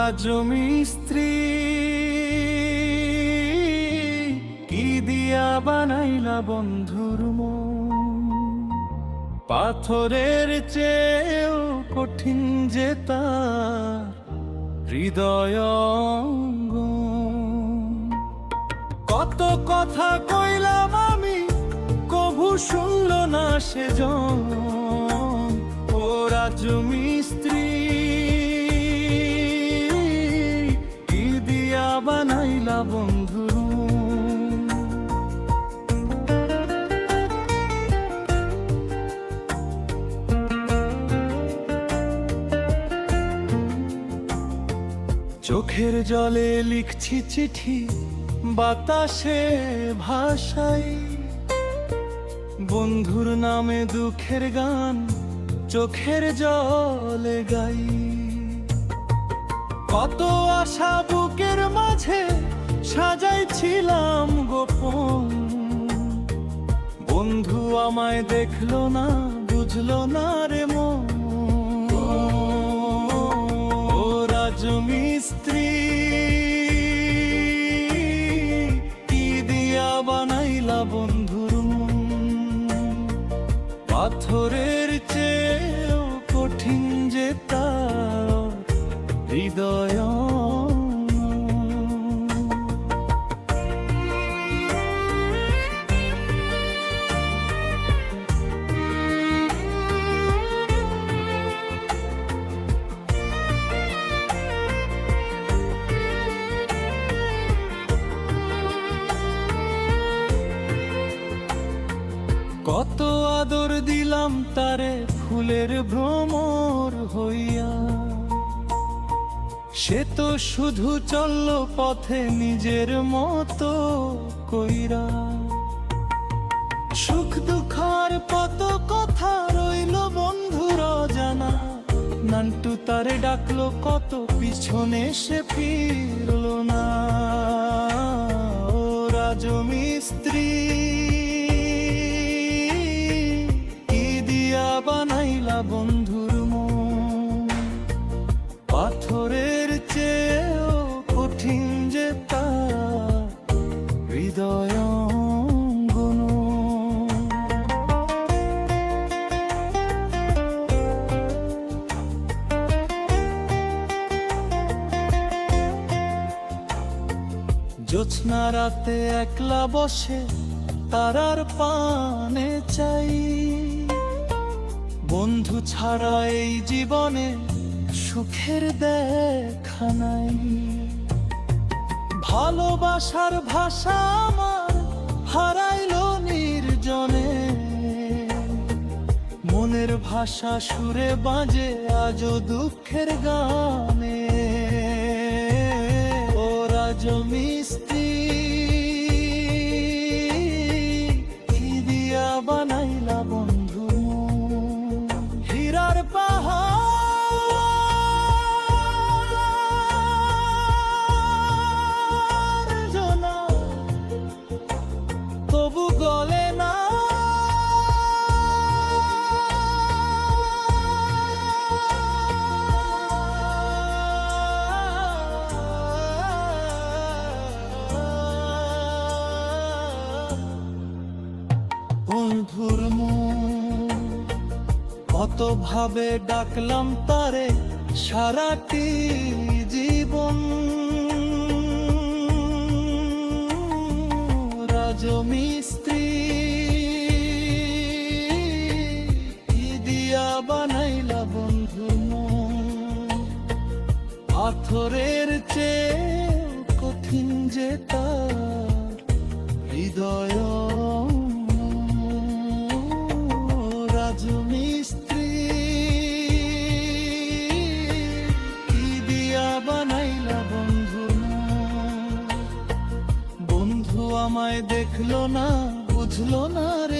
রাজমিস্ত্রি কি দিয়া বানাইলা বন্ধুর মন, পাথরের চেয়েও কঠিন যে তার হৃদয় অঙ্গন। কত কথা কইলাম আমি, কভু শুনল না সেজন। ও রাজমিস্ত্রি কি দিয়া বানাইলা বন্ধুর মন। চোখের জলে লিখছি চিঠি, বাতাসে ভাষাই বন্ধুর নামে দুঃখের গান, চোখের জলে গাই। কত আশা বুকের মাঝে সাজাইছিলাম গোপন, বন্ধু আমায় দেখলো না, বুঝলো না রে মন। ও রাজমিস্ত্রি কি দিয়া বানাইলা বন্ধুর মন, পাথরের চেয়েও কঠিন যে তার হৃদয়। কত আদর দিলাম তারে ফুলের ভ্রমর হইয়া, সে তো শুধু চলল পথে নিজের মতো কইরা। সুখ দুঃখের কত কথা রইল বন্ধুর জানা, নান্টু তারে ডাকলো কত, পিছনে সে ফিরল না। ও রাজমিস্ত্রি বানাইলা বন্ধুর মন, পাথরের চেয়েও কঠিন যে তার হৃদয় অঙ্গন। জ্যোৎস্না রাতে একলা বসে তারার পানে চাই, বন্ধু ছাড়া এই জীবনে সুখের দেখা নাই। ভালোবাসার ভাষা আমার হারাইলো নির্জনে, মনের ভাষা সুরে বাজে আজও দুঃখের গানে। ও রাজমিস্ত্রি কি দিয়া বানাইলা বন্ধু হীরার পাহাড় জোনা, তবু গলে না। বন্ধুর মন কত ভাবে ডাকলাম তারে সারাটি জীবন, রাজমিস্ত্রি কি দিয়া বানাইলা বন্ধু মন, পাথরের চেয়ে কঠিন যে তার হৃদয়। রাজমিস্ত্রি কি দিয়া বানাইলা বন্ধু মন, বন্ধু আমায় দেখলো না, বুঝলো না রে।